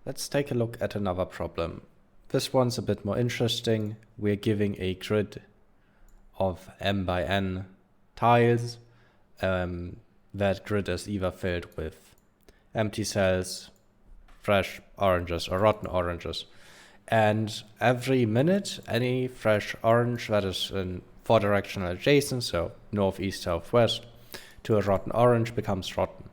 Let's take a look at another problem. This one's a bit more interesting. We're giving a grid of m by n tiles. That grid is either filled with empty cells, fresh oranges or rotten oranges. And every minute, any fresh orange that is in 4-directional adjacent, so north, east, south, west, to a rotten orange becomes rotten.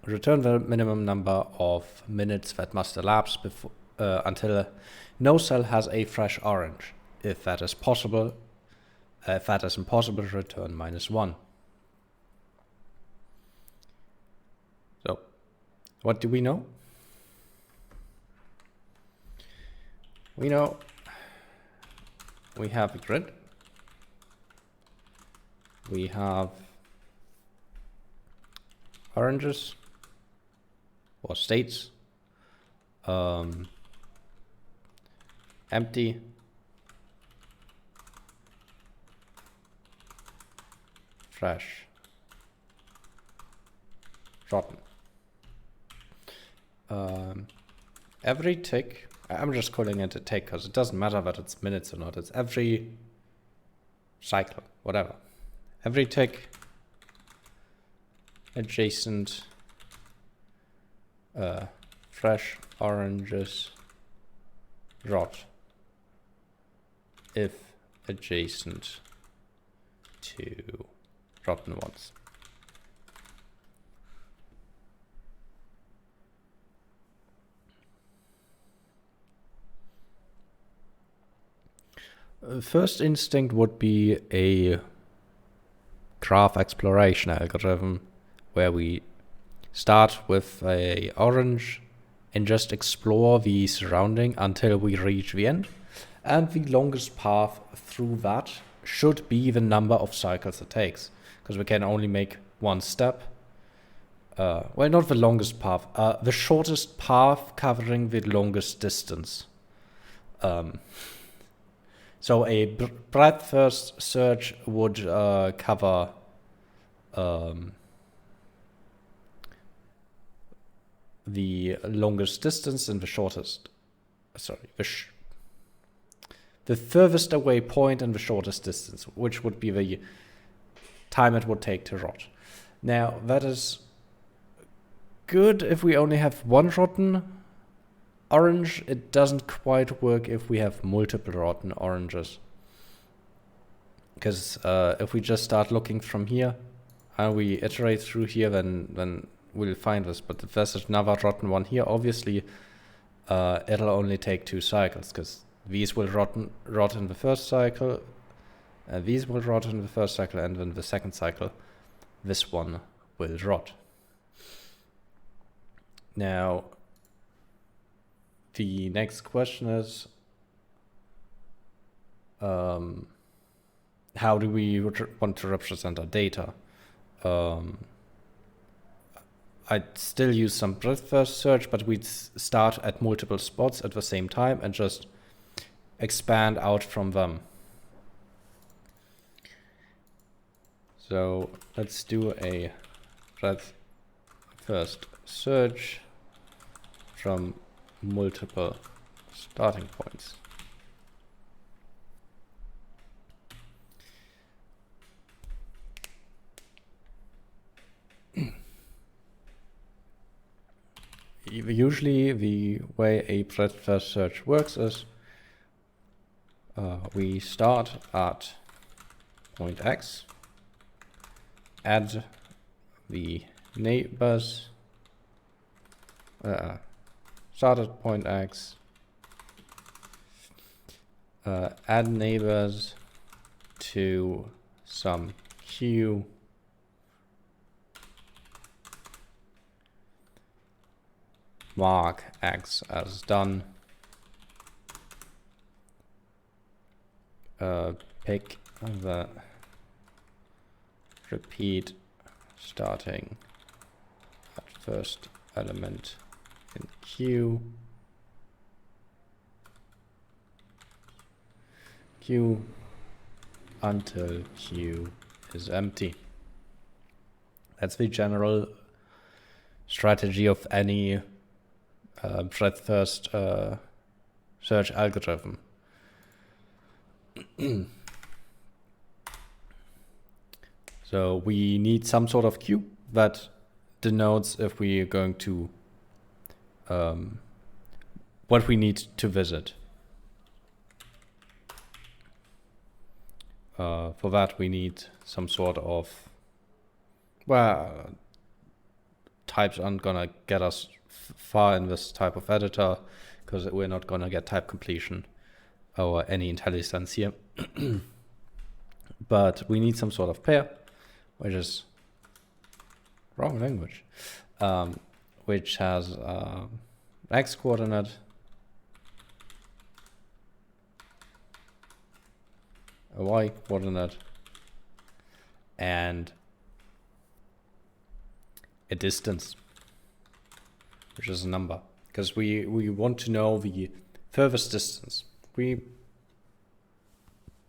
Return the minimum number of minutes that must elapse before, until no cell has a fresh orange. If that is possible, if that is impossible, return -1. So, what do we know? We know we have a grid. We have oranges or states, empty, fresh, rotten. Every tick, I'm just calling it a tick because it doesn't matter that it's minutes or not, it's every cycle, whatever. Every tick adjacent fresh oranges rot if adjacent to rotten ones. First instinct would be a graph exploration algorithm where we start with a orange and just explore the surrounding until we reach the end. And the longest path through that should be the number of cycles it takes, because we can only make one step. Well, not the longest path, the shortest path covering the longest distance. So a breadth first search would cover the longest distance and the shortest, the furthest away point and the shortest distance, which would be the time it would take to rot. Now, that is good if we only have one rotten orange. It doesn't quite work if we have multiple rotten oranges. Because if we just start looking from here and we iterate through here, then we'll find this. But if there's another rotten one here, obviously it'll only take 2 cycles, because these will rot in the first cycle, these will rot in the first cycle, and in the second cycle this one will rot. Now, the next question is, how do we want to represent our data? I'd still use some breadth first search, but we'd start at multiple spots at the same time and just expand out from them. So let's do a breadth first search from multiple starting points. Usually the way a breadth first search works is we start at point X, add the neighbors, start at point X, add neighbors to some queue, mark X as done, pick the repeat starting at first element in queue, until queue is empty. That's the general strategy of any breadth first search algorithm. So we need some sort of queue that denotes if we are going to what we need to visit. For that we need some sort of, well, types aren't gonna get us far in this type of editor because we're not gonna get type completion or any IntelliSense here. But we need some sort of pair, which is wrong language, which has x coordinate a y coordinate and a distance, which is a number, because we want to know the furthest distance. We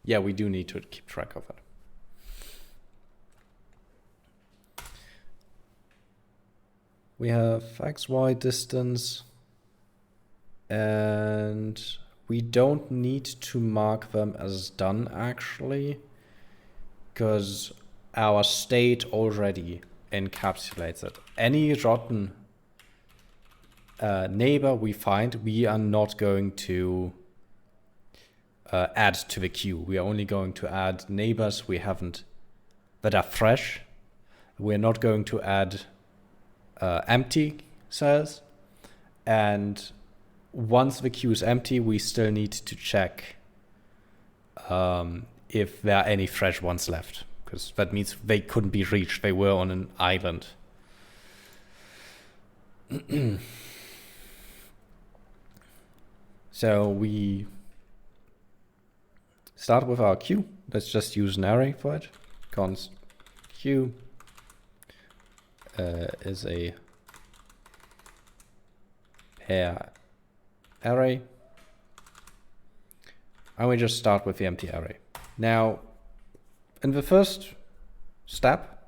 do need to keep track of it. We have xy distance, and we don't need to mark them as done actually, because our state already encapsulates it. Any rotten neighbor we find, we are not going to add to the queue. We are only going to add neighbors we haven't, that are fresh. We're not going to add empty cells, and once the queue is empty, we still need to check if there are any fresh ones left, because that means they couldn't be reached. They were on an island. So we start with our queue. Let's just use an array for it. Const queue is a pair array, and we just start with the empty array. Now, in the first step,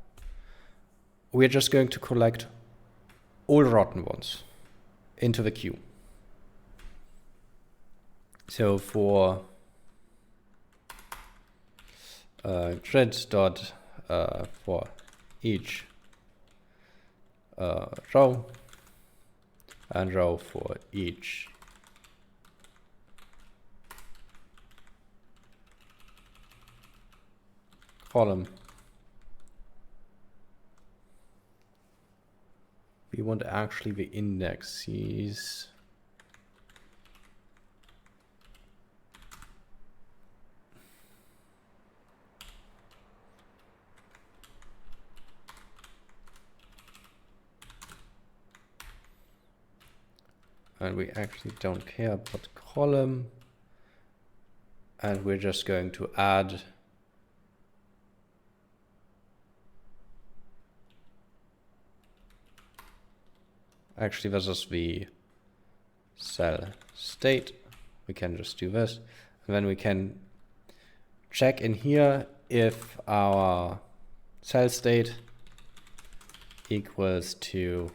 we're just going to collect all rotten ones into the queue. So for grid dot for each row and row for each column, we want actually the indexes. And we actually don't care about column, and we're just going to add actually this is the cell state. We can just do this, and then we can check in here if our cell state equals to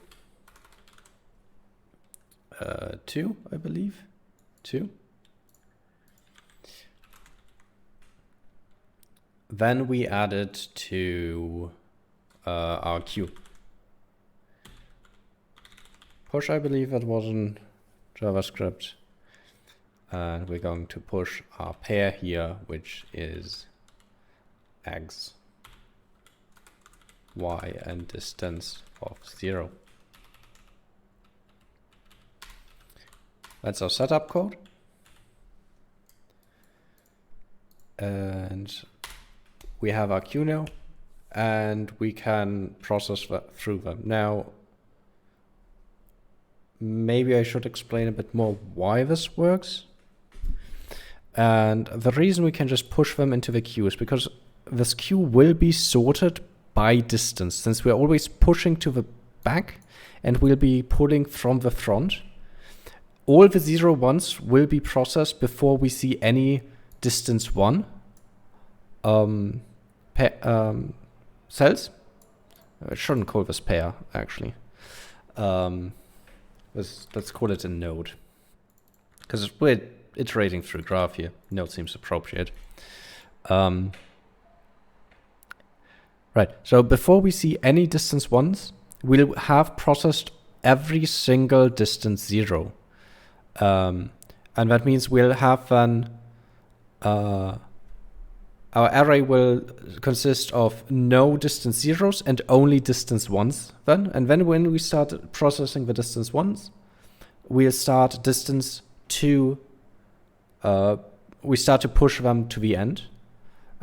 2, I believe. 2. Then we add it to our queue. Push, I believe that was in JavaScript. And we're going to push our pair here, which is x, y, and distance of 0. That's our setup code. And we have our queue now, and we can process through them. Now, maybe I should explain a bit more why this works. And the reason we can just push them into the queue is because this queue will be sorted by distance, since we're always pushing to the back and we'll be pulling from the front. All the 0 ones will be processed before we see any distance 1 cells. I shouldn't call this pair, actually. Let's call it a node. Because we're iterating through graph here. Node seems appropriate. Right, so before we see any distance ones, we'll have processed every single distance 0. And that means we'll have then, our array will consist of no distance zeros and only distance ones then. And then when we start processing the distance ones, we'll start distance 2, we start to push them to the end.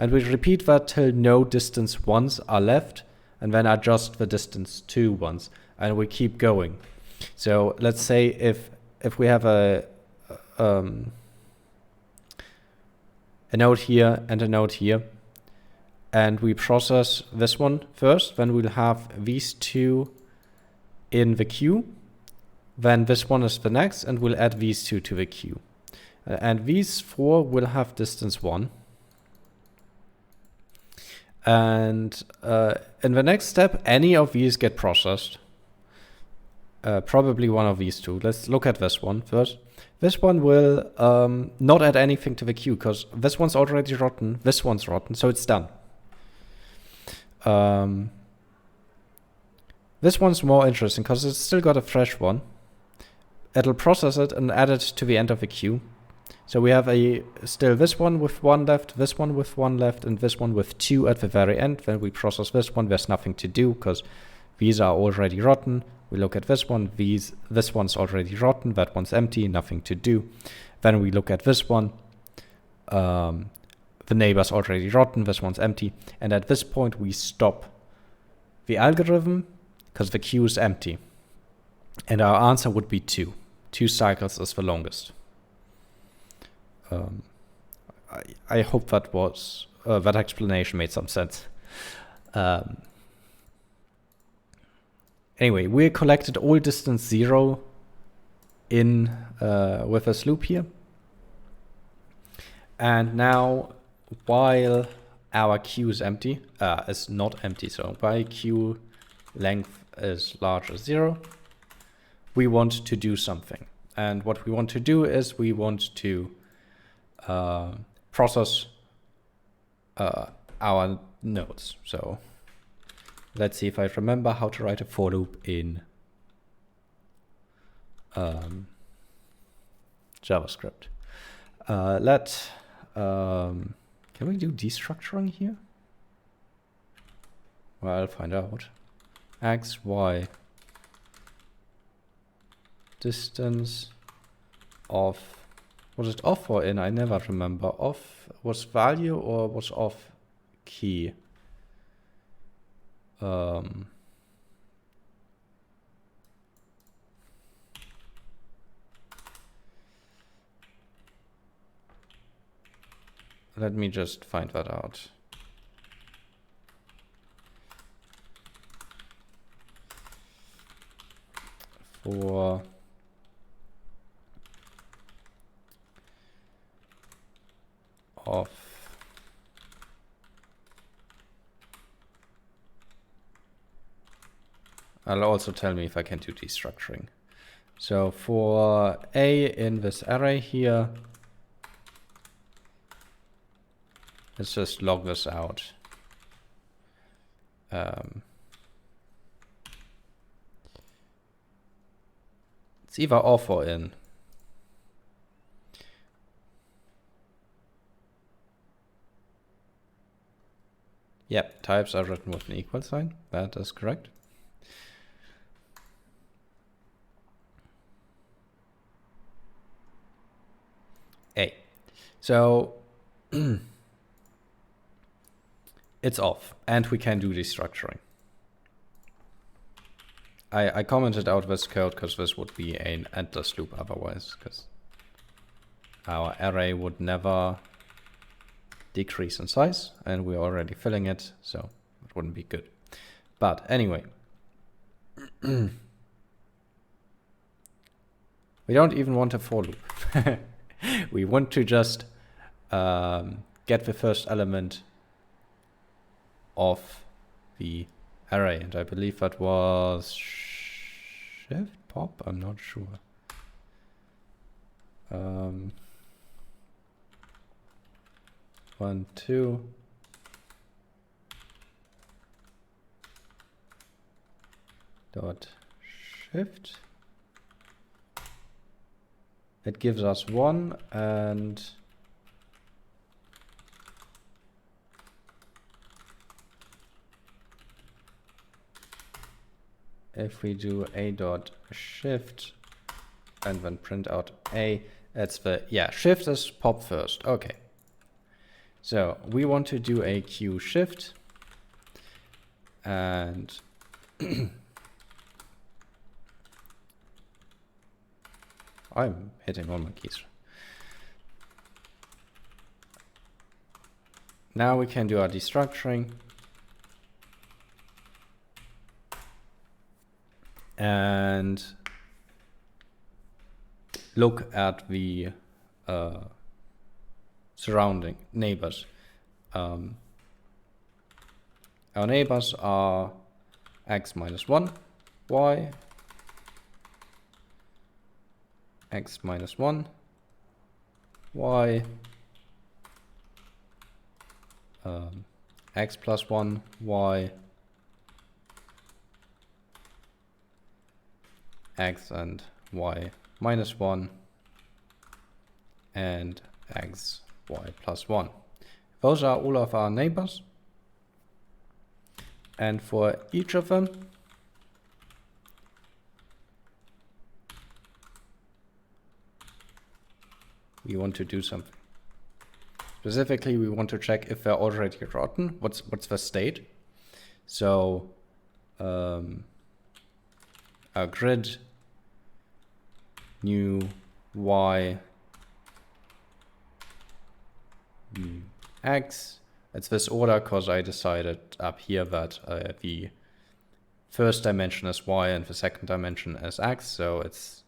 And we repeat that till no distance ones are left, and then adjust the distance 2 ones, and we keep going. So let's say if we have a node here and a node here, and we process this one first, then we'll have these 2 in the queue. Then this one is the next, and we'll add these 2 to the queue. And these 4 will have distance 1. And in the next step, any of these get processed. Probably one of these 2. Let's look at this one first. This one will not add anything to the queue because this one's already rotten, this one's rotten, so it's done. This one's more interesting because it's still got a fresh one. It'll process it and add it to the end of the queue. So we have still this one with 1 left, this one with 1 left, and this one with 2 at the very end. Then we process this one. There's nothing to do because these are already rotten. We look at this one. This one's already rotten. That one's empty. Nothing to do. Then we look at this one. The neighbor's already rotten. This one's empty. And at this point, we stop the algorithm because the queue is empty. And our answer would be 2. 2 cycles is the longest. I hope that was that explanation made some sense. Anyway, we collected all distance 0 in with this loop here, and now while our queue is empty, is not empty, so while queue length is larger 0, we want to do something. And what we want to do is we want to process our nodes. So let's see if I remember how to write a for loop in JavaScript. Can we do destructuring here? Well, I'll find out. X, Y, distance of, was it off or in? I never remember. Off was value or was off key? Let me just find that out. For off I'll also tell me if I can do destructuring. So for A in this array here, let's just log this out. It's either off or in. Yep, types are written with an equal sign. That is correct. A. So it's off, and we can do destructuring. I commented out this code because this would be an endless loop otherwise, because our array would never decrease in size, and we're already filling it, so it wouldn't be good. But anyway, we don't even want a for loop. We want to just get the first element of the array, and I believe that was shift. pop? I'm not sure. 1, 2. Dot shift. It gives us 1, and if we do a dot shift and then print out a, it's the, yeah, shift is pop first. Okay. So we want to do a Q shift, and I'm hitting all my keys. Now we can do our destructuring. And look at the surrounding neighbors. Our neighbors are x minus 1, y, x minus 1, y, x plus 1, y, x and y minus 1, and x, y plus 1. Those are all of our neighbors. And for each of them, we want to do something. Specifically, we want to check if they're already rotten. What's the state? So our grid new y x. It's this order because I decided up here that the first dimension is y and the second dimension is x, so it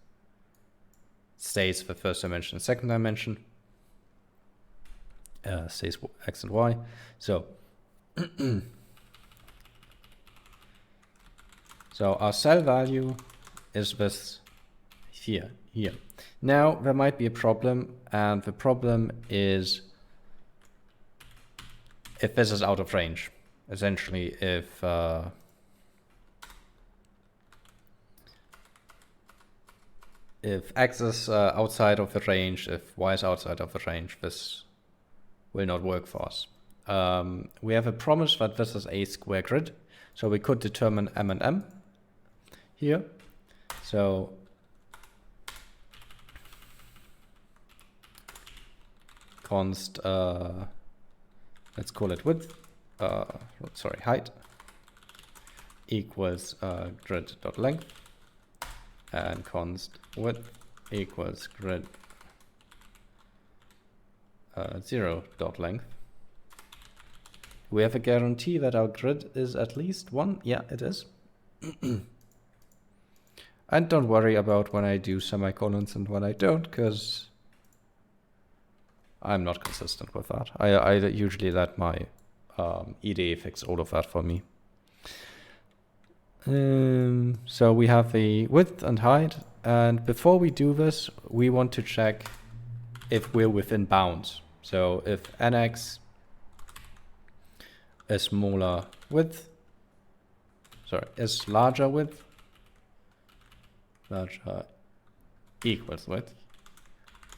stays the first dimension and second dimension. Stays x and y. So so our cell value is this here. Now there might be a problem, and the problem is if this is out of range. Essentially, if x is outside of the range, if y is outside of the range, this will not work for us. We have a promise that this is a square grid, so we could determine m and m here. So const, let's call it width, height equals grid.length, and const width equals grid 0.length. We have a guarantee that our grid is at least 1. Yeah, it is. And don't worry about when I do semicolons and when I don't, because I'm not consistent with that. I usually let my IDE fix all of that for me. So we have the width and height, and before we do this, we want to check if we're within bounds. So if nx is smaller width, is larger width, larger equals width,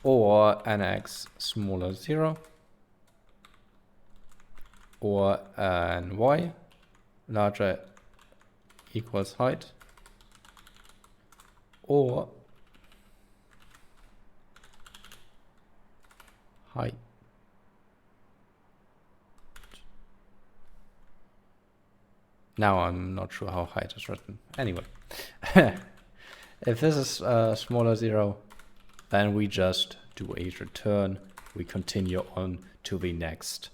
or nx smaller 0, or an y larger equals height, or height now I'm not sure how height is written. Anyway, if this is smaller 0, then we just do a return. We continue on to the next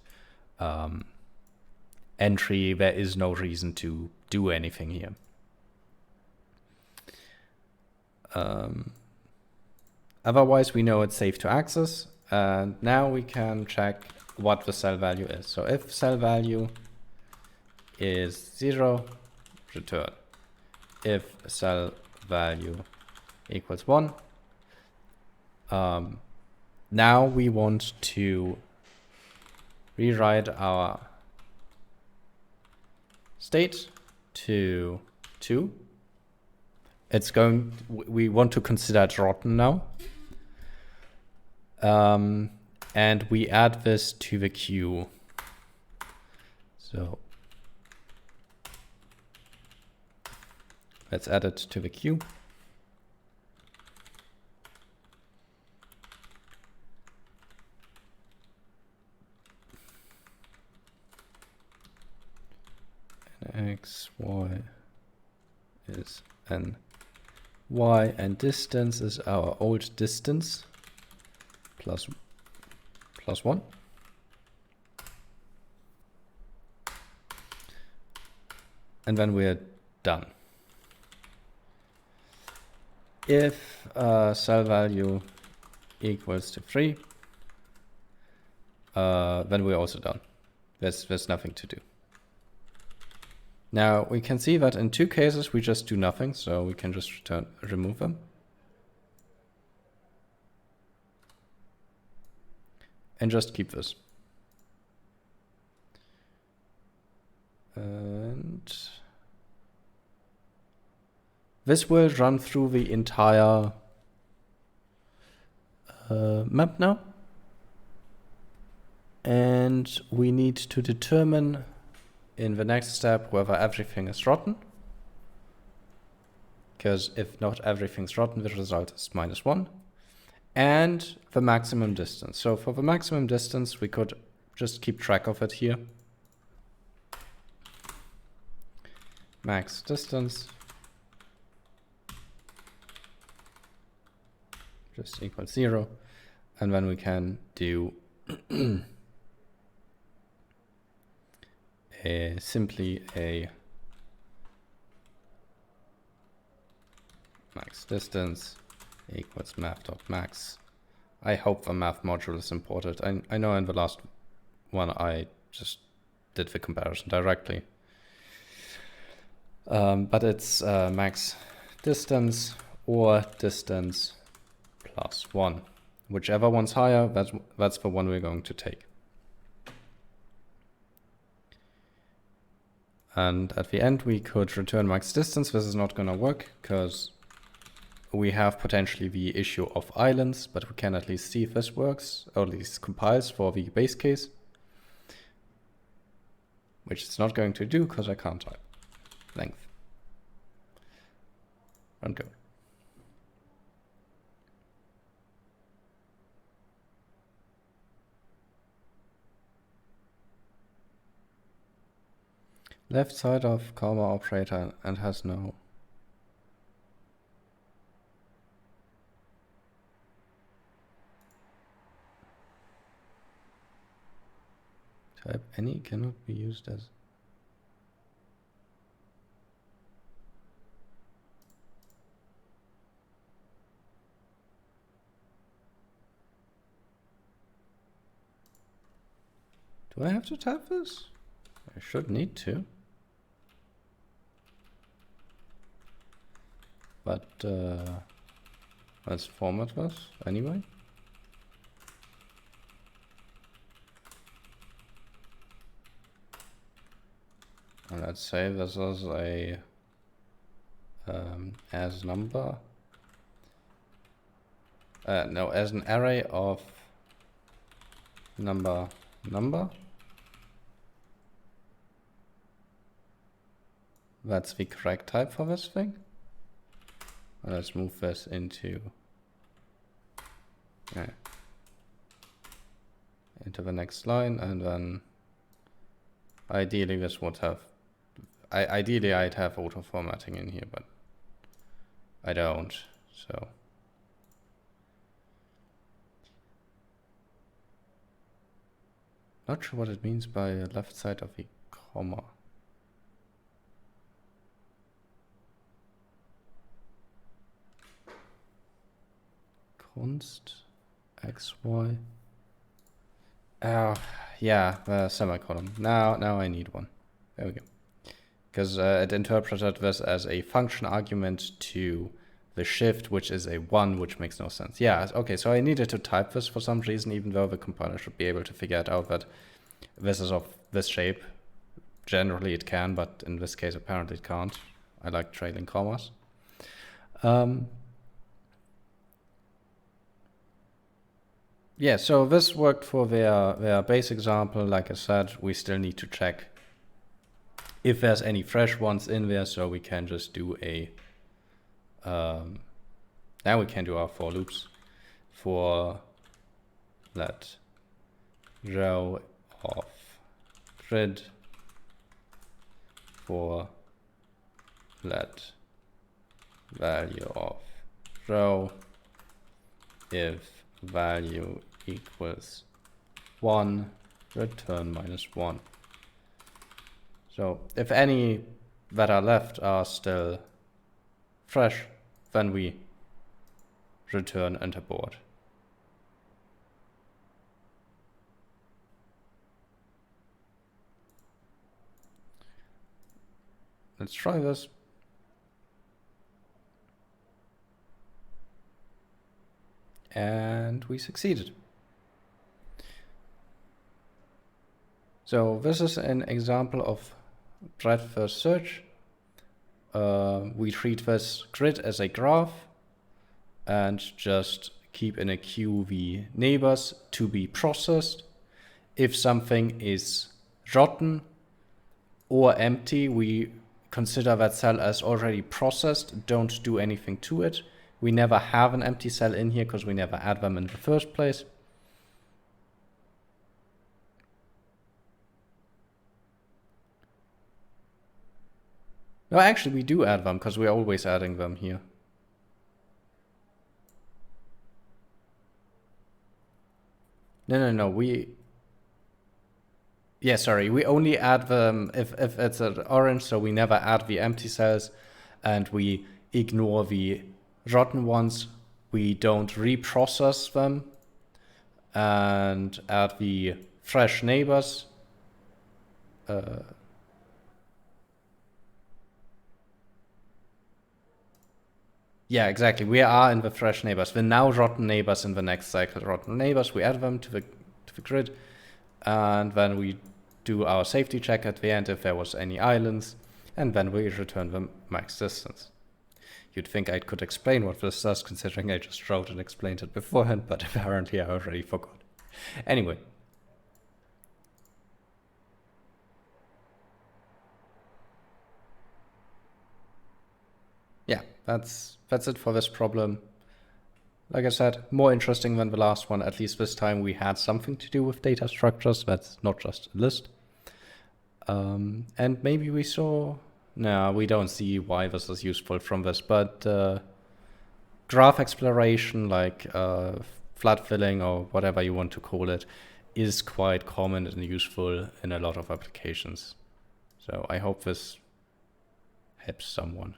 entry. There is no reason to do anything here. Otherwise, we know it's safe to access. And now we can check what the cell value is. So if cell value is 0, return. If cell value equals 1. Now we want to rewrite our state to 2. We want to consider it rotten now. And we add this to the queue. So let's add it to the queue. And x, y is n, y, and distance is our old distance plus 1. And then we're done. If cell value equals to 3, then we're also done. There's nothing to do. Now we can see that in 2 cases we just do nothing, so we can just remove them. And just keep this. And this will run through the entire map now. And we need to determine in the next step whether everything is rotten. Because if not everything's rotten, the result is -1. And the maximum distance. So for the maximum distance, we could just keep track of it here. Max distance just equals 0. And then we can do simply a max distance equals math.max. I hope the math module is imported. I know in the last one I just did the comparison directly. But it's max distance or distance plus 1. Whichever one's higher, that's the one we're going to take. And at the end, we could return max distance. This is not going to work because we have potentially the issue of islands, but we can at least see if this works, or at least compiles for the base case, which it's not going to do because I can't type length. Run code. Left side of comma operator and has no. Type any cannot be used as. Do I have to type this? I should need to. But let's format this anyway. And let's say this is a as number. No, as an array of number. That's the correct type for this thing. And let's move this into the next line, and then ideally this would have. Ideally I'd have auto formatting in here, but I don't. So not sure what it means by left side of the comma. Const xy. Oh, yeah, the semicolon. Now I need one. There we go. Because it interpreted this as a function argument to the shift, which is a 1, which makes no sense. Yeah, okay, so I needed to type this for some reason, even though the compiler should be able to figure it out that this is of this shape. Generally it can, but in this case apparently it can't. I like trailing commas. Yeah, so this worked for their base example. Like I said, we still need to check if there's any fresh ones in there, so we can just do a now we can do our for loops for let row of grid for let value of row if value equals 1, return -1. So if any that are left are still fresh, then we return enter board. Let's try this. And we succeeded. So this is an example of breadth first search. We treat this grid as a graph and just keep in a queue the neighbors to be processed. If something is rotten or empty, we consider that cell as already processed, don't do anything to it. We never have an empty cell in here because we never add them in the first place. No, actually we do add them because we're always adding them here. No, yeah, sorry, we only add them if it's an orange, so we never add the empty cells and we ignore the rotten ones. We don't reprocess them and add the fresh neighbors. Yeah, exactly. We are in the fresh neighbors. The now rotten neighbors in the next cycle. Rotten neighbors, we add them to the grid, and then we do our safety check at the end if there was any islands, and then we return the max distance. You'd think I could explain what this does, considering I just wrote and explained it beforehand, but apparently I already forgot. Anyway. Yeah, that's it for this problem. Like I said, more interesting than the last one. At least this time we had something to do with data structures. That's not just a list. And maybe we saw... No, we don't see why this is useful from this, but graph exploration, like flood filling or whatever you want to call it, is quite common and useful in a lot of applications. So I hope this helps someone.